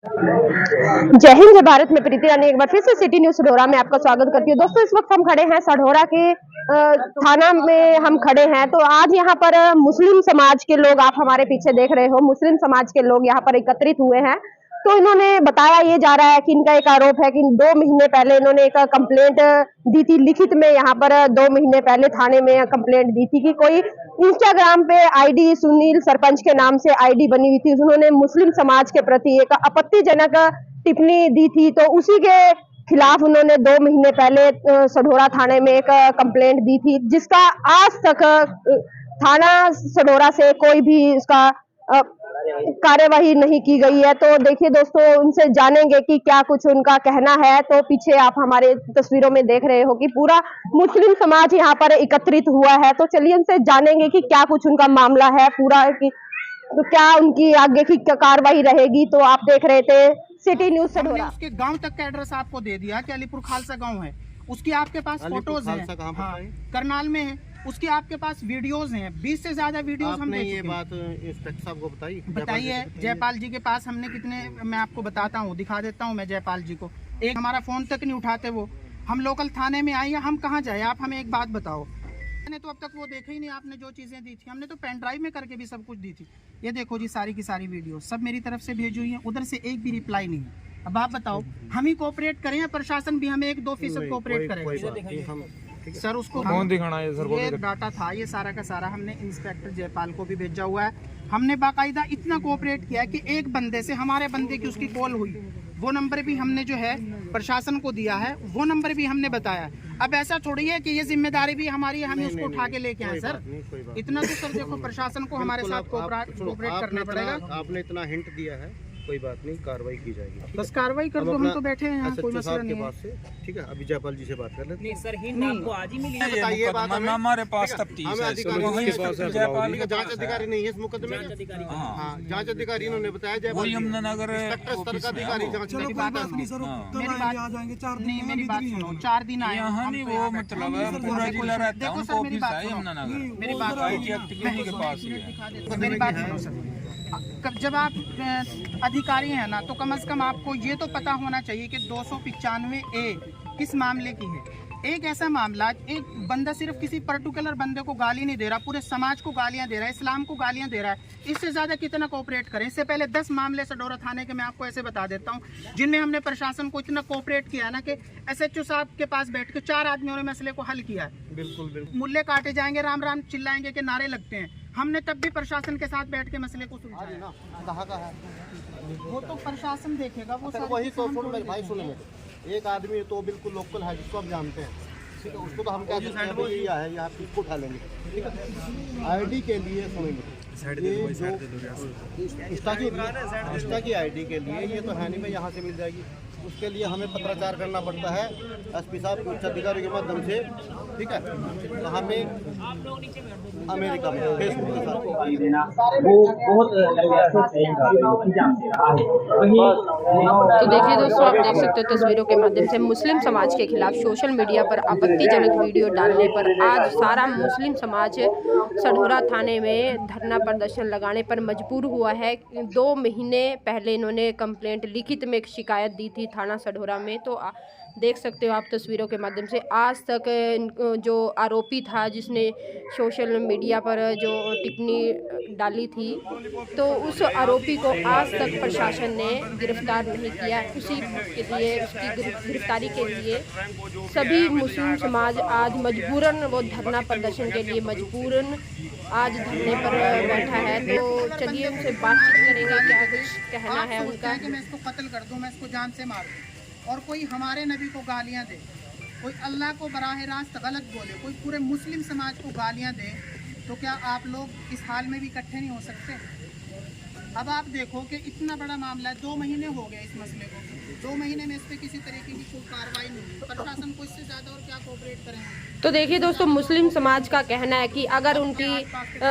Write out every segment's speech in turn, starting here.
जय हिंद, जय भारत में प्रीति रानी एक बार फिर से सिटी न्यूज सढौरा में आपका स्वागत करती हूँ। दोस्तों, इस वक्त हम खड़े हैं सढौरा के थाना में हम खड़े हैं। तो आज यहाँ पर मुस्लिम समाज के लोग, आप हमारे पीछे देख रहे हो, मुस्लिम समाज के लोग यहाँ पर एकत्रित हुए हैं। तो इन्होंने बताया, ये जा रहा है कि इनका एक आरोप है कि 2 महीने पहले इन्होंने एक कंप्लेंट दी थी लिखित में। यहाँ पर 2 महीने पहले थाने में कंप्लेंट दी थी कि कोई इंस्टाग्राम पे आईडी सुनील सरपंच के नाम से आईडी बनी हुई थी, उन्होंने मुस्लिम समाज के प्रति एक आपत्तिजनक टिप्पणी दी थी। तो उसी के खिलाफ उन्होंने 2 महीने पहले सढौरा थाने में एक कंप्लेंट दी थी, जिसका आज तक थाना सढौरा से कोई भी इसका कार्यवाही नहीं की गई है। तो देखिए दोस्तों, उनसे जानेंगे कि क्या कुछ उनका कहना है। तो पीछे आप हमारे तस्वीरों में देख रहे हो कि पूरा मुस्लिम समाज यहाँ पर एकत्रित हुआ है। तो चलिए उनसे जानेंगे कि क्या कुछ उनका मामला है पूरा, कि तो क्या उनकी आगे की कार्रवाई रहेगी। तो आप देख रहे थे सिटी न्यूज सढौरा। उसके गांव तक का एड्रेस आपको दे दिया कि अलीपुर खालसा गांव है, उसकी आपके पास फोटोज हैं। हाँ, करनाल में है, उसकी आपके पास वीडियोस हैं। 20 से ज्यादा वीडियोस हमने ये बात इंस्पेक्टर साहब को बताई है। जयपाल जी के पास हमने कितने, मैं आपको बताता हूँ, दिखा देता हूँ मैं जयपाल जी को। एक हमारा फोन तक नहीं उठाते वो। हम लोकल थाने में आए, हम कहाँ जाए? आप हमें एक बात बताओ। मैंने तो अब तक वो देखा ही नहीं। आपने जो चीजें दी थी, हमने तो पेन ड्राइव में करके भी सब कुछ दी थी। ये देखो जी, सारी की सारी वीडियो सब मेरी तरफ से भेजी हुई है। उधर से एक भी रिप्लाई नहीं है। अब आप बताओ, हम ही कोऑपरेट करें या प्रशासन भी हमें 1-2% कोऑपरेट करें? सर, उसको कौन दिखाना है सर? ये डाटा था, ये सारा का सारा हमने इंस्पेक्टर जयपाल को भी भेजा हुआ है। हमने बाकायदा इतना कोऑपरेट किया कि एक बंदे से, हमारे बंदे की उसकी कॉल हुई, वो नंबर भी हमने जो है प्रशासन को दिया है, वो नंबर भी हमने बताया। अब ऐसा थोड़ी है कि ये जिम्मेदारी भी हमारी है, हमें उसको उठा के लेके आए। सर, इतना तो सर देखो, प्रशासन को हमारे साथ कोऑपरेट करना पड़ेगा। आपने इतना हिंट दिया है, कोई बात नहीं, कार्रवाई की जाएगी। बस कार्रवाई कर दो, हम तो बैठे हैं यहाँ, कोई मसला नहीं है। ठीक है, अभी जयपाल जी से बात कर लेते हैं। सर, हिंट आपको आज ही मिली है। बताइए बात हमारे पास तफ्तीश है। जांच अधिकारी नहीं है इस मुकदमे में। हाँ, जांच अधिकारी इन्होंने बताया जयपाल यमुनानगर इंस्पेक्टर स्तर का अधिकारी जांच मेरी बात सुनो, 4 दिन आए यहाँ नहीं, वो मतलब पूरा जिला रहता है, उनको ऑफिस है यमुनानगर। मेरी बात के पास ही है। मेरी बात सुनो सर, जब आप अधिकारी हैं ना, तो कम से कम आपको ये तो पता होना चाहिए कि 295A किस मामले की है। एक ऐसा मामला, एक बंदा सिर्फ किसी पर्टिकुलर बंदे को गाली नहीं दे रहा, पूरे समाज को गालियां दे रहा है, इस्लाम को गालियां दे रहा है। इससे ज्यादा कितना कोऑपरेट करें? इससे पहले 10 मामले सढौरा थाने के मैं आपको ऐसे बता देता हूँ, जिनमें हमने प्रशासन को इतना कोऑपरेट किया ना कि SHO साहब के पास बैठ के 4 आदमियों ने मसले को हल किया है। बिल्कुल मुल्ले काटे जाएंगे, राम राम चिल्लाएंगे के नारे लगते हैं, हमने तब भी प्रशासन के साथ बैठ के मसले को सुलझाया। कहाँ का है वो तो प्रशासन देखेगा। वो वही तो भाई सुनो, एक आदमी तो बिल्कुल लोकल है, जिसको आप जानते हैं, ठीक है, उसको तो हम क्या सकते हैं, भाई ये है, आप इसको उठा लेंगे, ठीक है। आईडी के लिए सुनेंगे, इंस्टा की आईडी के लिए ये तो है नहीं भाई यहाँ से मिल जाएगी। उसके लिए हमें पत्राचार करना पड़ता है SP साहब के उच्च अधिकारी के माध्यम से, ठीक है। कहाँ पे? अमेरिका में, फेसबुक के साथ। तो देखिए दोस्तों, आप देख सकते हो तस्वीरों के माध्यम से, मुस्लिम समाज के खिलाफ सोशल मीडिया पर आपत्तिजनक वीडियो डालने पर आज सारा मुस्लिम समाज सढौरा थाने में धरना प्रदर्शन लगाने पर मजबूर हुआ है। 2 महीने पहले इन्होंने कंप्लेंट लिखित में एक शिकायत दी थी थाना सढौरा में। तो देख सकते हो आप तस्वीरों के माध्यम से, आज तक जो आरोपी था, जिसने सोशल मीडिया पर जो टिप्पणी डाली थी, तो उस आरोपी को आज तक प्रशासन ने गिरफ्तार नहीं किया। उसी के लिए, उसकी गिरफ्तारी के लिए सभी मुस्लिम समाज आज मजबूरन वो धरना प्रदर्शन के लिए मजबूरन आज धरने पर बैठा है। तो चलिए उनसे बातचीत करेंगे, क्या कुछ कहना है उनका। कि मैं इसको कत्ल कर दूं, मैं इसको जान से मार दूं, और कोई हमारे नबी को गालियां दे, कोई अल्लाह को बराह रास्त गलत बोले, कोई पूरे मुस्लिम समाज को गालियां दे, तो क्या आप लोग इस हाल में भी इकट्ठे नहीं हो सकते? अब आप देखो कि इतना बड़ा मामला है, 2 महीने हो गए इस मसले को, 2 महीने में इस पर किसी तरीके की कोई कार्रवाई नहीं हुई। प्रशासन को इससे ज़्यादा और क्या कोऑपरेट करेंगे? तो देखिए दोस्तों, मुस्लिम समाज का कहना है कि अगर उनकी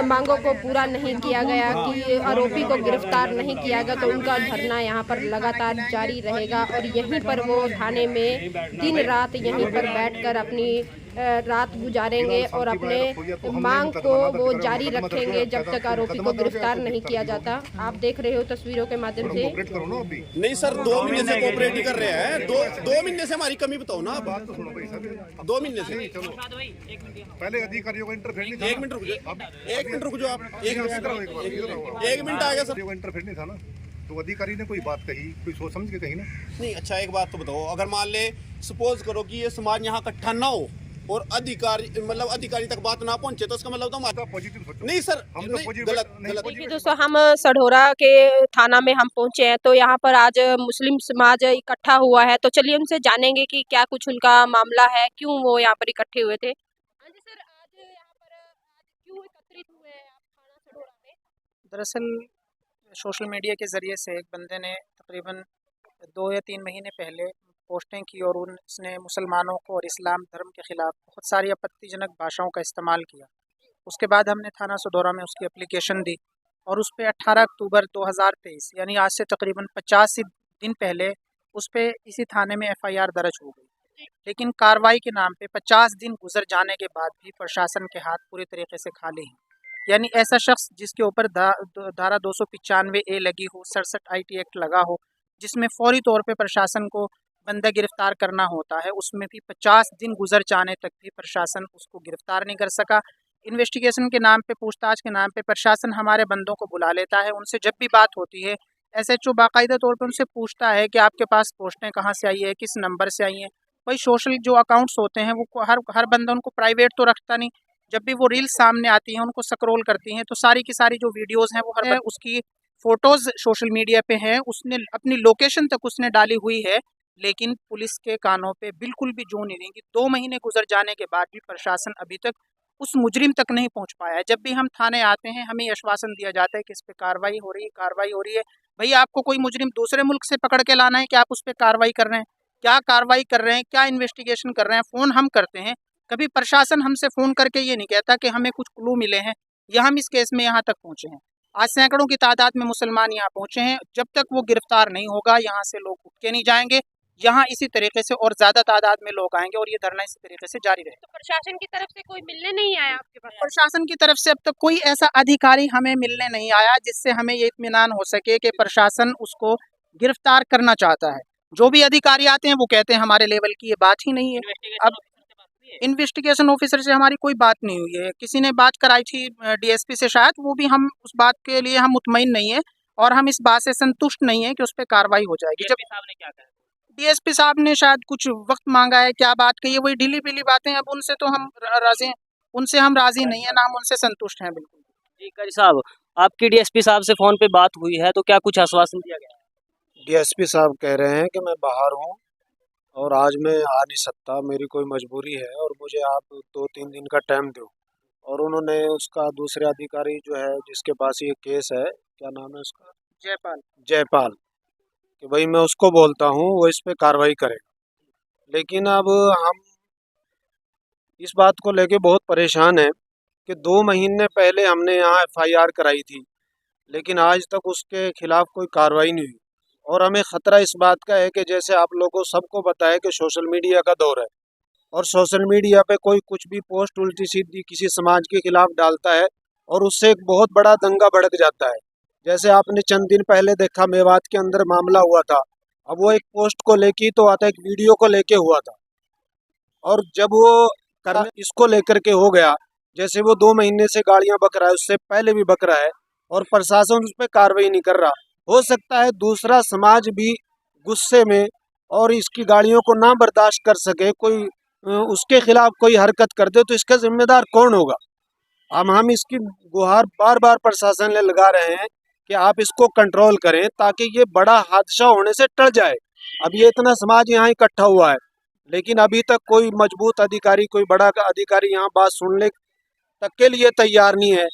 मांगों को पूरा नहीं किया गया, कि आरोपी को गिरफ्तार नहीं किया गया, तो उनका धरना यहाँ पर लगातार जारी रहेगा। और यहीं पर वो थाने में दिन रात यहीं पर बैठकर अपनी रात गुजारेंगे और अपने मांग को वो जारी रखेंगे जब तक आरोपी को गिरफ्तार नहीं किया जाता। आप देख रहे हो तस्वीरों के माध्यम से। नहीं सर, 2 महीने से कोऑपरेट ही कर रहे हैं। दो महीने से हमारी कमी बताओ ना। बात तो सुनो भाई साहब, 2 महीने से। चलो पहले अधिकारियों को इंटरफेयर नहीं था। एक मिनट रुक जाओ आप। एक मिनट आ गया सर। इंटरफेयर नहीं था ना, तो अधिकारी ने कोई बात कही, कोई सोच समझ के कही ना। नहीं, अच्छा एक बात तो बताओ, अगर मान ले सपोज करो कि ये समाज यहाँ इकट्ठा ना हो और अधिकारी तक बात ना पहुंचे, तो इसका मतलब तो हमारा पॉजिटिव सोचो। नहीं सर, हम तो नहीं, पॉजिटिव गलत। देखिए दोस्तों, हम सढौरा के थाना में हम पहुंचे हैं, तो यहाँ पर आज मुस्लिम समाज इकट्ठा हुआ है। तो चलिए उनसे जानेंगे कि क्या कुछ उनका मामला है, क्यों वो यहाँ पर इकट्ठे हुए थे। हाँ जी सर, आज यहाँ पर क्यों एकत्रित हुए हैं आप थाना सढौरा में? दरअसल सोशल मीडिया के ज़रिए से एक बंदे ने तकरीबन 2 या 3 महीने पहले पोस्टें की और उसने मुसलमानों को और इस्लाम धर्म के ख़िलाफ़ बहुत सारी आपत्तिजनक भाषाओं का इस्तेमाल किया। उसके बाद हमने थाना सढौरा में उसकी एप्लीकेशन दी और उस पे 18 अक्टूबर 2023 यानी आज से तकरीबन 50 दिन पहले उस पे इसी थाने में FIR दर्ज हो गई। लेकिन कार्रवाई के नाम पे 50 दिन गुजर जाने के बाद भी प्रशासन के हाथ पूरी तरीके से खाली हैं। यानी ऐसा शख्स जिसके ऊपर धारा 295A लगी हो, 67 IT एक्ट लगा हो, जिसमें फौरी तौर पे प्रशासन को बंदा गिरफ्तार करना होता है, उसमें भी 50 दिन गुजर जाने तक भी प्रशासन उसको गिरफ्तार नहीं कर सका। इन्वेस्टिगेशन के नाम पे, पूछताछ के नाम पे प्रशासन हमारे बंदों को बुला लेता है। उनसे जब भी बात होती है, SHO बाकायदा तौर पर उनसे पूछता है कि आपके पास पोस्टें कहाँ से आई है, किस नंबर से आई हैं। भाई सोशल जो अकाउंट्स होते हैं वो हर बंदा उनको प्राइवेट तो रखता नहीं। जब भी वो रील्स सामने आती हैं, उनको स्क्रॉल करती हैं, तो सारी की सारी जो वीडियोज़ हैं वो हर उसकी फ़ोटोज़ सोशल मीडिया पे हैं। उसने अपनी लोकेशन तक उसने डाली हुई है, लेकिन पुलिस के कानों पे बिल्कुल भी जू नहीं देंगी। 2 महीने गुजर जाने के बाद भी प्रशासन अभी तक उस मुजरिम तक नहीं पहुंच पाया है। जब भी हम थाने आते हैं, हमें आश्वासन दिया जाता है कि इस पे कार्रवाई हो रही है। भैया आपको कोई मुजरिम दूसरे मुल्क से पकड़ के लाना है कि आप उस पर कार्रवाई कर रहे हैं? क्या कार्रवाई कर रहे हैं, क्या इन्वेस्टिगेशन कर रहे हैं? फ़ोन हम करते हैं, कभी प्रशासन हमसे फ़ोन करके ये नहीं कहता कि हमें कुछ क्लू मिले हैं या हम इस केस में यहाँ तक पहुँचे हैं। आज सैकड़ों की तादाद में मुसलमान यहाँ पहुँचे हैं। जब तक वो गिरफ्तार नहीं होगा, यहाँ से लोग उठ के नहीं जाएंगे। यहाँ इसी तरीके से और ज़्यादा तादाद में लोग आएंगे और ये धरना इसी तरीके से जारी रहेगा। तो प्रशासन की तरफ से कोई मिलने नहीं आया आपके पास? प्रशासन की तरफ से अब तक कोई ऐसा अधिकारी हमें मिलने नहीं आया जिससे हमें ये इत्मीनान हो सके कि प्रशासन उसको गिरफ्तार करना चाहता है। जो भी अधिकारी आते हैं वो कहते हैं हमारे लेवल की ये बात ही नहीं है। अब इन्वेस्टिगेशन ऑफिसर से हमारी कोई बात नहीं हुई है। किसी ने बात कराई थी DSP से शायद, वो भी हम उस बात के लिए हम मुतमईन नहीं है और हम इस बात से संतुष्ट नहीं है कि उस पर कार्रवाई हो जाएगी। जब DSP साहब ने शायद कुछ वक्त मांगा है, क्या बात कही है, वही ढीली पीली बातें। अब उनसे तो हम राजी हैं, उनसे हम राजी नहीं है, ना हम उनसे संतुष्ट हैं बिल्कुल। जी कारी साहब, आपकी DSP साहब से फ़ोन पे बात हुई है, तो क्या कुछ आश्वासन दिया गया? DSP साहब कह रहे हैं कि मैं बाहर हूँ और आज मैं आ नहीं सकता, मेरी कोई मजबूरी है और मुझे आप 2-3 दिन का टाइम दो। और उन्होंने उसका दूसरे अधिकारी जो है जिसके पास ये केस है, क्या नाम है उसका, जयपाल, कि भाई मैं उसको बोलता हूँ, वो इस पे कार्रवाई करेगा। लेकिन अब हम इस बात को लेके बहुत परेशान हैं कि 2 महीने पहले हमने यहाँ FIR कराई थी, लेकिन आज तक उसके खिलाफ कोई कार्रवाई नहीं हुई। और हमें ख़तरा इस बात का है कि जैसे आप लोगों सबको पता है कि सोशल मीडिया का दौर है और सोशल मीडिया पे कोई कुछ भी पोस्ट उल्टी सीधी किसी समाज के खिलाफ डालता है और उससे एक बहुत बड़ा दंगा भड़क जाता है। जैसे आपने चंद दिन पहले देखा मेवात के अंदर मामला हुआ था, अब वो एक पोस्ट को लेके ही तो आता है, एक वीडियो को लेके हुआ था। और जब वो इसको लेकर के हो गया, जैसे वो 2 महीने से गाड़ियाँ बक रहा है, उससे पहले भी बक रहा है और प्रशासन उस पर कार्रवाई नहीं कर रहा। हो सकता है दूसरा समाज भी गुस्से में और इसकी गाड़ियों को ना बर्दाश्त कर सके, कोई उसके खिलाफ कोई हरकत कर दे, तो इसका जिम्मेदार कौन होगा? हम इसकी गुहार बार बार प्रशासन ने लगा रहे हैं कि आप इसको कंट्रोल करें ताकि ये बड़ा हादसा होने से टल जाए। अब ये इतना समाज यहाँ इकट्ठा हुआ है, लेकिन अभी तक कोई मजबूत अधिकारी, कोई बड़ा अधिकारी यहाँ बात सुनने तक के लिए तैयार नहीं है।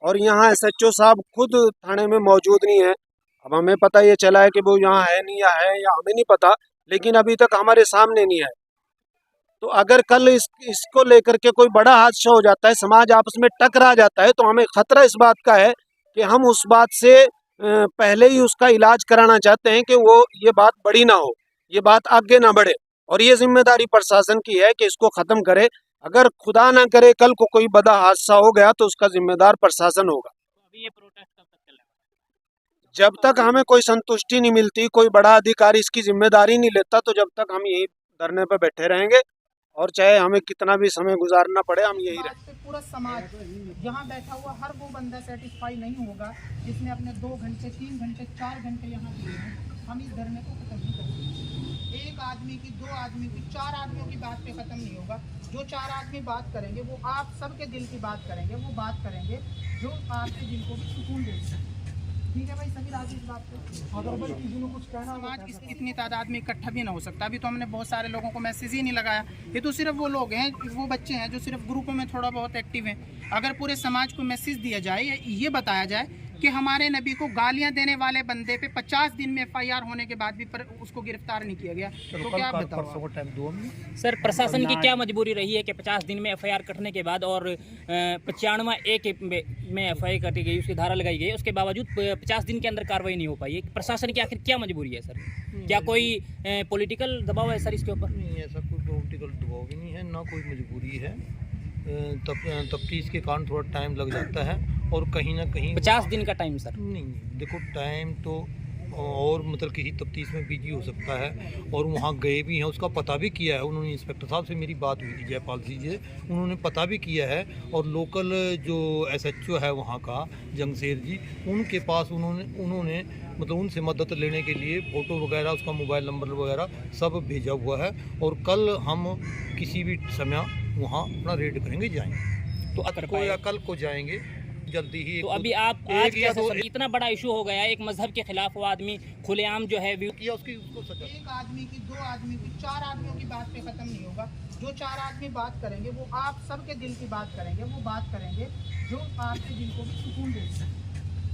और यहाँ SHO साहब खुद थाने में मौजूद नहीं है। अब हमें पता ये चला है कि वो यहाँ है नहीं, या हमें नहीं पता, लेकिन अभी तक हमारे सामने नहीं है। तो अगर कल इसको लेकर के कोई बड़ा हादसा हो जाता है, समाज आपस में टकरा जाता है, तो हमें खतरा इस बात का है कि हम उस बात से पहले ही उसका इलाज कराना चाहते हैं कि वो ये बात बड़ी ना हो, ये बात आगे ना बढ़े। और ये जिम्मेदारी प्रशासन की है कि इसको ख़त्म करे। अगर खुदा ना करे कल को कोई बड़ा हादसा हो गया तो उसका जिम्मेदार प्रशासन होगा। अभी ये प्रोटेस्ट कब तक चलेगा? जब तक हमें कोई संतुष्टि नहीं मिलती, कोई बड़ा अधिकारी इसकी जिम्मेदारी नहीं लेता, तो जब तक हम यही धरने पर बैठे रहेंगे और चाहे हमें कितना भी समय गुजारना पड़े हम यही रहेंगे। बात पे पूरा समाज यहाँ बैठा हुआ हर वो बंदा सेटिस्फाई नहीं होगा जिसने अपने 2 घंटे 3 घंटे 4 घंटे यहाँ दिए हैं। हम इस धरने को खत्म नहीं करेंगे। एक आदमी की, 2 आदमी की, 4 आदमियों की बात पे खत्म नहीं होगा। जो 4 आदमी बात करेंगे वो आप सबके दिल की बात करेंगे, वो बात करेंगे जो आपके दिल को भी सुकून देगी। ठीक है भाई, सभी राजी इस बात पे। अगर भाई किसी को कुछ कहना, समाज इतनी तादाद में इकट्ठा भी ना हो सकता। अभी तो हमने बहुत सारे लोगों को मैसेज ही नहीं लगाया। ये तो सिर्फ वो लोग हैं, वो बच्चे हैं जो सिर्फ ग्रुपों में थोड़ा बहुत एक्टिव हैं। अगर पूरे समाज को मैसेज दिया जाए, ये बताया जाए कि हमारे नबी को गालियां देने वाले बंदे पे 50 दिन में FIR होने के बाद भी उसको गिरफ्तार नहीं किया गया, तो क्या आप बताओ? सर, प्रशासन की क्या मजबूरी रही है कि 50 दिन में FIR कटने के बाद और 95A में FIR कटी गई, उसकी धारा लगाई गई, उसके बावजूद 50 दिन के अंदर कार्रवाई नहीं हो पाई? प्रशासन की आखिर क्या मजबूरी है सर? क्या कोई पॉलिटिकल दबाव है सर इसके ऊपर? नहीं, ऐसा कोई पॉलिटिकल दबाव भी नहीं है, ना कोई मजबूरी है। तफ्तीश के कारण थोड़ा टाइम लग जाता है और कहीं ना कहीं 50 दिन का टाइम सर? नहीं, देखो टाइम तो और मतलब किसी तफ्तीश में बिजी हो सकता है और वहाँ गए भी हैं, उसका पता भी किया है उन्होंने। इंस्पेक्टर साहब से मेरी बात हुई थी, जयपाल जी से, उन्होंने पता भी किया है और लोकल जो SHO है वहाँ का जंगशेर जी, उनके पास उन्होंने मतलब उनसे मदद लेने के लिए फ़ोटो वगैरह, उसका मोबाइल नंबर वगैरह सब भेजा हुआ है और कल हम किसी भी समय वहाँ अपना रेड करेंगे, जाएंगे। तो कल को जाएंगे जल्दी ही। तो अभी आप आज कैसे सर, इतना बड़ा इशू हो गया, एक मजहब के खिलाफ वो आदमी खुलेआम जो है किया, उसको सजा। एक आदमी की, 2 आदमी की, 4 आदमियों की बात पे खत्म नहीं होगा। जो 4 आदमी बात करेंगे वो आप सबके दिल की बात करेंगे, वो बात करेंगे जो आपके दिल को भी सुकून देगी।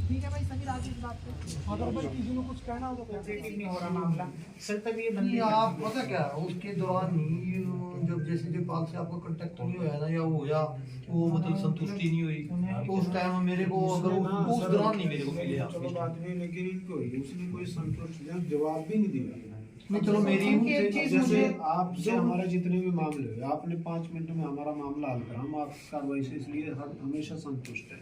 ठीक है भाई, सभी राजी इस बात पे। अगर भाई किसी को कुछ कहना हो तो नहीं हो रहा मामला सर, तब ये बंदी आप पता क्या उसके दौरान ही जब जैसे जयपाल से आपका कांटेक्ट नहीं हुआ ना, या वो या वो मतलब संतुष्टि नहीं हुई, तो उस टाइम मेरे को अगर उस दौरान नहीं मेरे को मिले बात नहीं, लेकिन इनको उसने कोई संतुष्ट जवाब भी नहीं दिया। नहीं, चलो मेरी जैसे आपसे हमारा जितने भी मामले हुए, आपने 5 मिनट में हमारा मामला हल करा, हम आपकी कार्रवाई से इसलिए हमेशा संतुष्ट है।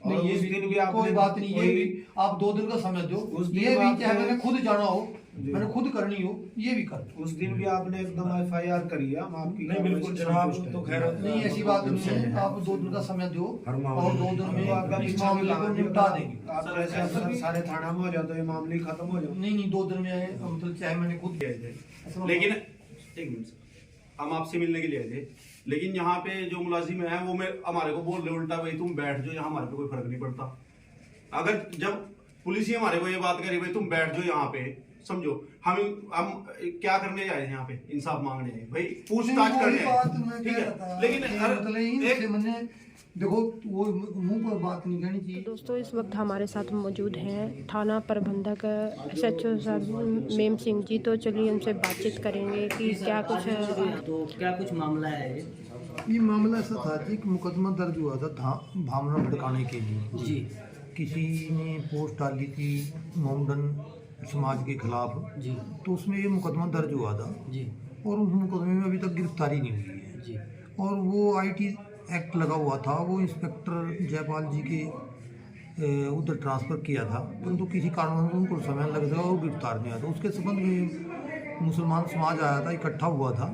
नहीं, ये उस दिन भी आपने कोई बात नहीं, ये भी आप 2 दिन का समय दो, ये भी चाहे मैंने खुद जाना हो, मैंने खुद करनी हो, ये भी कर। उस दिन भी आपने एकदम FIR करी है, हम आपकी नहीं बिल्कुल जनाब, तो खैर नहीं, ऐसी बात नहीं है। आप 2 दिन का समय दो और 2 दिन में आप इस मामले को निपटा देंगे। आप ऐसे अफसर सारे थाना में हो जाए तो ये मामले खत्म हो जाए। नहीं, 2 दिन में मतलब चाहे मैंने खुद किया जाए। लेकिन एक मिनट, हम आपसे मिलने के लिए आए थे, लेकिन यहाँ पे जो मुलाजिम है वो हमारे को बोल रहे उल्टा, भाई तुम बैठ जाओ यहाँ, हमारे पे कोई फर्क नहीं पड़ता। अगर जब पुलिस ही हमारे को ये बात करी भाई तुम बैठ जाओ यहाँ पे, समझो हम क्या करने आए यहाँ पे? इंसाफ मांगने आए भाई, पूछताछ करने आए, ठीक है। लेकिन देखो वो मुंह पर बात नहीं करनी चाहिए। दोस्तों, इस वक्त हमारे साथ मौजूद हैं थाना प्रबंधक SHO साहब मेम सिंह जी। तो चलिए उनसे बातचीत करेंगे कि क्या कुछ है, तो क्या कुछ मामला है? ये मामला ऐसा था जी, एक मुकदमा दर्ज हुआ था भावना भड़काने के लिए जी। किसी ने पोस्ट डाली थी मोमडन समाज के खिलाफ जी, तो उसमें ये मुकदमा दर्ज हुआ था जी, और उस मुकदमे में अभी तक गिरफ्तारी नहीं हुई है जी। और वो IT एक्ट लगा हुआ था, वो इंस्पेक्टर जयपाल जी के उधर ट्रांसफ़र किया था, परंतु किसी कारणवश उनको समय लग गया और गिरफ्तार नहीं आया था। उसके संबंध में मुसलमान समाज आया था, इकट्ठा हुआ था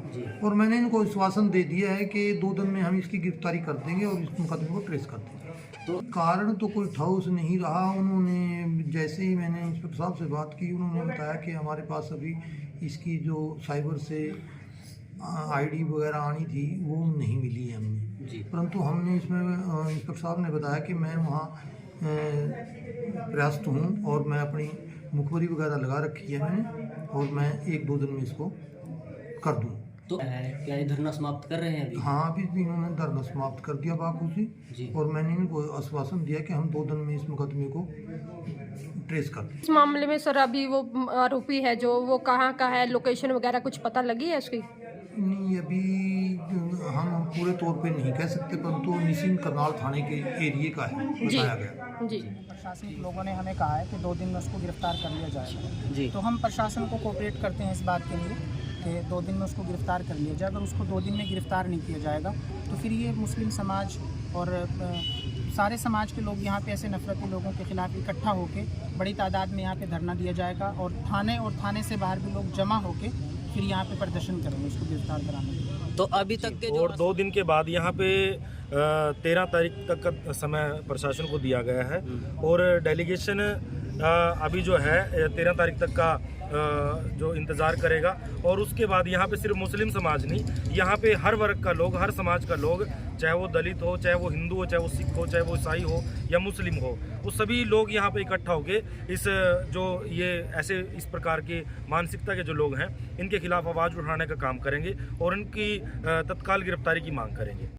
और मैंने इनको आश्वासन दे दिया है कि 2 दिन में हम इसकी गिरफ्तारी कर देंगे और इस मुकदमे को ट्रेस कर देंगे। तो कारण तो कोई ठोस नहीं रहा। उन्होंने जैसे ही मैंने इंस्पेक्टर साहब से बात की, उन्होंने बताया कि हमारे पास अभी इसकी जो साइबर से ID वगैरह आनी थी वो नहीं मिली है हमें, परंतु हमने इसमें इंस्पेक्टर साहब ने बताया कि मैं वहाँ प्रयास्त हूँ और मैं अपनी मुखबरी वगैरह लगा रखी है मैंने और मैं 1-2 दिन में इसको कर दूँ। तो क्या ये धरना समाप्त कर रहे हैं अभी? हाँ, अभी इन्होंने धरना समाप्त कर दिया बाकू से और मैंने इनको आश्वासन दिया कि हम 2 दिन में इस मुकदमे को ट्रेस कर दें। इस मामले में सर अभी वो आरोपी है जो वो कहाँ का है, लोकेशन वगैरह कुछ पता लगी है उसकी? नहीं, अभी हम पूरे तौर पे नहीं कह सकते, परंतु निसिंग करनाल थाने के एरिया का है बताया गया जी। प्रशासनिक लोगों ने हमें कहा है कि 2 दिन में उसको गिरफ्तार कर लिया जाएगा जी। तो हम प्रशासन को कोऑपरेट करते हैं इस बात के लिए, के 2 दिन में उसको गिरफ़्तार कर लिया जाए। अगर उसको 2 दिन में गिरफ़्तार नहीं किया जाएगा तो फिर ये मुस्लिम समाज और सारे समाज के लोग यहाँ पे ऐसे नफरती लोगों के ख़िलाफ़ इकट्ठा होकर बड़ी तादाद में यहाँ पे धरना दिया जाएगा और थाने से बाहर भी लोग जमा होकर फिर यहाँ पे प्रदर्शन करेंगे उसको गिरफ़्तार कराने के लिए। तो अभी तक के और 2 दिन के बाद यहाँ पे 13 तारीख तक का समय प्रशासन को दिया गया है और डेलीगेशन अभी जो है 13 तारीख तक का जो इंतज़ार करेगा। और उसके बाद यहाँ पे सिर्फ मुस्लिम समाज नहीं, यहाँ पे हर वर्ग का लोग, हर समाज का लोग, चाहे वो दलित हो, चाहे वो हिंदू हो, चाहे वो सिख हो, चाहे वो ईसाई हो या मुस्लिम हो, वो सभी लोग यहाँ पे इकट्ठा होके इस जो ये ऐसे इस प्रकार की मानसिकता के जो लोग हैं इनके खिलाफ आवाज़ उठाने का काम करेंगे और इनकी तत्काल गिरफ्तारी की मांग करेंगे।